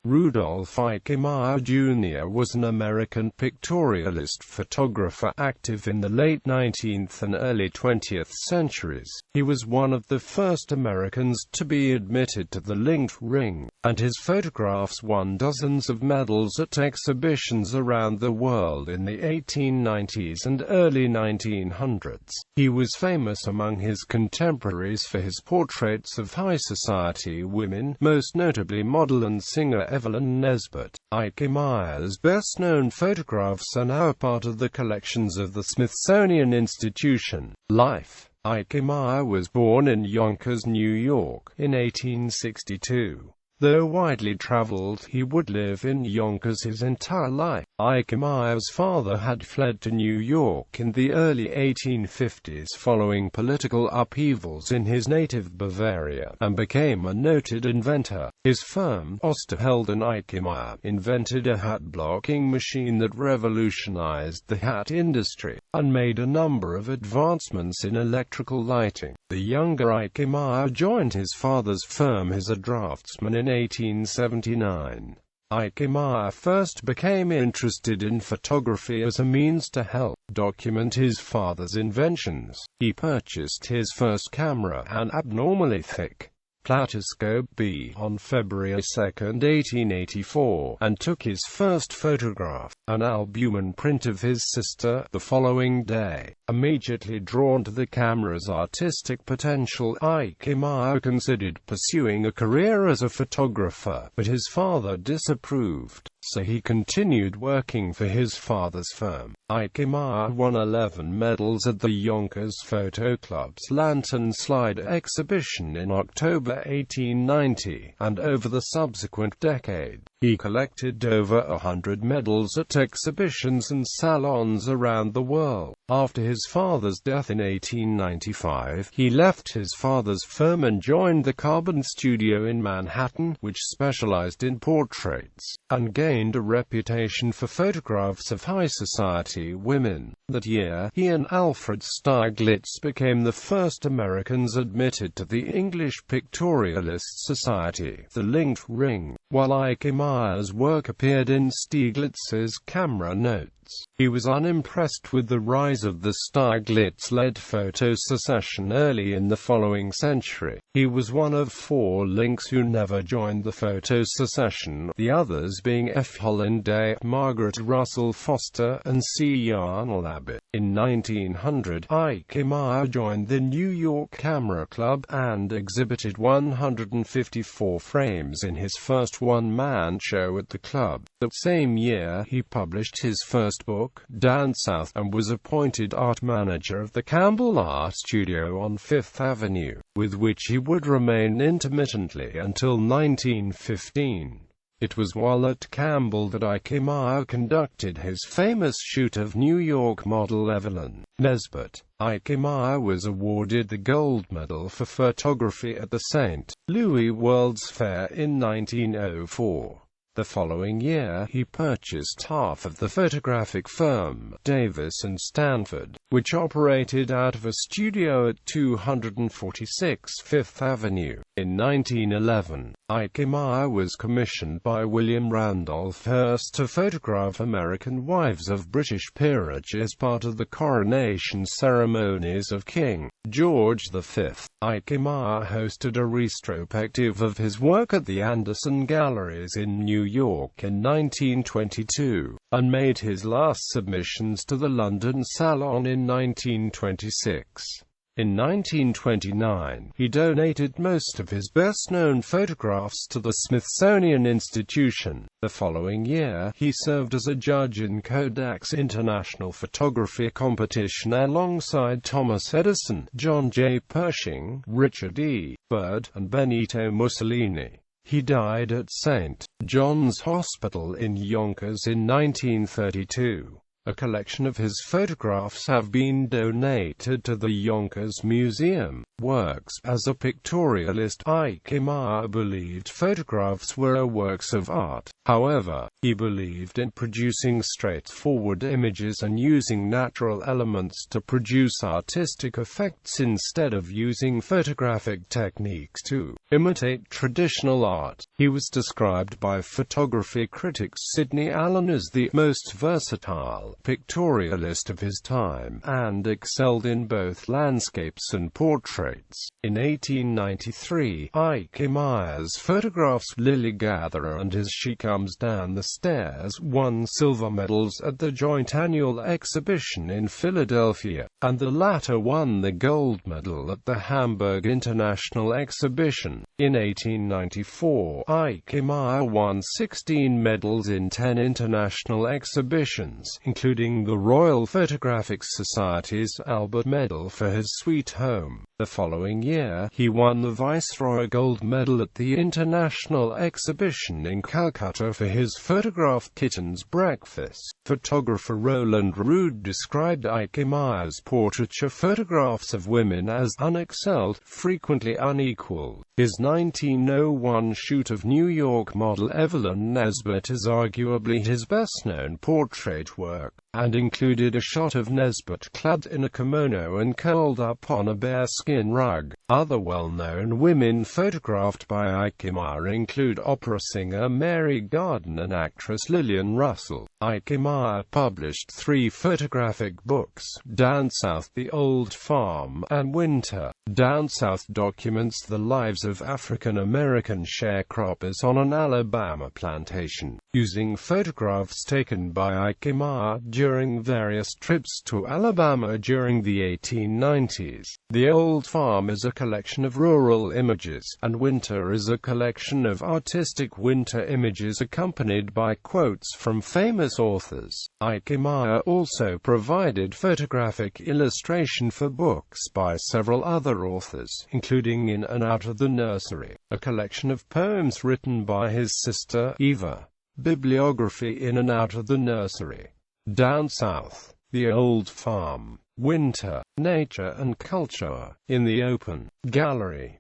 Rudolf Eickemeyer Jr. was an American pictorialist photographer active in the late 19th and early 20th centuries. He was one of the first Americans to be admitted to the linked ring, and his photographs won dozens of medals at exhibitions around the world in the 1890s and early 1900s. He was famous among his contemporaries for his portraits of high society women, most notably model and singer Evelyn Nesbit. Eickkemeyer's best-known photographs are now part of the collections of the Smithsonian Institution. Life. Eickemeyer was born in Yonkers, New York, in 1862. Though widely traveled, he would live in Yonkers his entire life. Eickkemeyer's father had fled to New York in the early 1850s following political upheavals in his native Bavaria, and became a noted inventor. His firm, Osterheld and Eickemeyer, invented a hat-blocking machine that revolutionized the hat industry, and made a number of advancements in electrical lighting. The younger Eickemeyer joined his father's firm as a draftsman in 1879. Eickemeyer first became interested in photography as a means to help document his father's inventions. He purchased his first camera, an abnormally thick Plattoscope B, on February 2, 1884, and took his first photograph, an albumen print of his sister, the following day. Immediately drawn to the camera's artistic potential, Eickemeyer considered pursuing a career as a photographer, but his father disapproved, so he continued working for his father's firm. Eickemeyer won 11 medals at the Yonkers Photo Club's Lantern Slide exhibition in October 1890, and over the subsequent decade, he collected over 100 medals at exhibitions and salons around the world. After his father's death in 1895, he left his father's firm and joined the Carbon Studio in Manhattan, which specialized in portraits, and gained a reputation for photographs of high society women. That year, he and Alfred Stieglitz became the first Americans admitted to the English Pictorialist Society, the linked ring, while Eickkemeyer's work appeared in Stieglitz's Camera Notes. He was unimpressed with the rise of the Stieglitz-led photo secession early in the following century. He was one of 4 links who never joined the photo secession, the others being F. Holliday, Margaret Russell Foster, and C. Yarnall Abbott. In 1900, Eickemeyer joined the New York Camera Club, and exhibited 154 frames in his first one-man show at the club. That same year, he published his first book, Down South, and was appointed art manager of the Campbell Art Studio on Fifth Avenue, with which he would remain intermittently until 1915. It was while at Campbell that Eickemeyer conducted his famous shoot of New York model Evelyn Nesbit. Eickemeyer was awarded the gold medal for photography at the St. Louis World's Fair in 1904. The following year, he purchased half of the photographic firm, Davis & Stanford, which operated out of a studio at 246 Fifth Avenue. In 1911, Eickemeyer was commissioned by William Randolph Hearst to photograph American wives of British peerage as part of the coronation ceremonies of King George V. Eickemeyer hosted a retrospective of his work at the Anderson Galleries in New York in 1922, and made his last submissions to the London Salon in 1926. In 1929, he donated most of his best-known photographs to the Smithsonian Institution. The following year, he served as a judge in Kodak's International Photography Competition alongside Thomas Edison, John J. Pershing, Richard E. Byrd, and Benito Mussolini. He died at St. John's Hospital in Yonkers in 1932. A collection of his photographs have been donated to the Yonkers Museum. works. As a pictorialist, Eickemeyer believed photographs were works of art. However, he believed in producing straightforward images and using natural elements to produce artistic effects instead of using photographic techniques to imitate traditional art. He was described by photography critic Sidney Allen as the most versatile pictorialist of his time, and excelled in both landscapes and portraits. In 1893, Eickkemeyer's photographs Lily Gatherer and As She Comes Down the Stairs won silver medals at the joint annual exhibition in Philadelphia, and the latter won the gold medal at the Hamburg International Exhibition. In 1894, Eickemeyer won 16 medals in 10 international exhibitions, including the Royal Photographic Society's Albert Medal for his Sweet Home. The following year, he won the Viceroy Gold Medal at the International Exhibition in Calcutta for his photograph Kitten's Breakfast. Photographer Roland Rood described Eickemeyer's portraiture photographs of women as unexcelled, frequently unequal. His 1901 shoot of New York model Evelyn Nesbit is arguably his best-known portrait work, and included a shot of Nesbit clad in a kimono and curled up on a bearskin rug. Other well-known women photographed by Eickemeyer include opera singer Mary Garden and actress Lillian Russell. Eickemeyer published 3 photographic books: Down South, The Old Farm, and Winter. Down South documents the lives of African-American sharecroppers on an Alabama plantation, using photographs taken by Eickemeyer during various trips to Alabama during the 1890s. The Old Farm is a collection of rural images, and Winter is a collection of artistic winter images accompanied by quotes from famous authors. Eickemeyer also provided photographic illustration for books by several other authors, including In and Out of the Nursery, a collection of poems written by his sister, Eva. Bibliography: In and Out of the Nursery, Down South, The Old Farm, Winter, Nature and Culture, in the Open Gallery.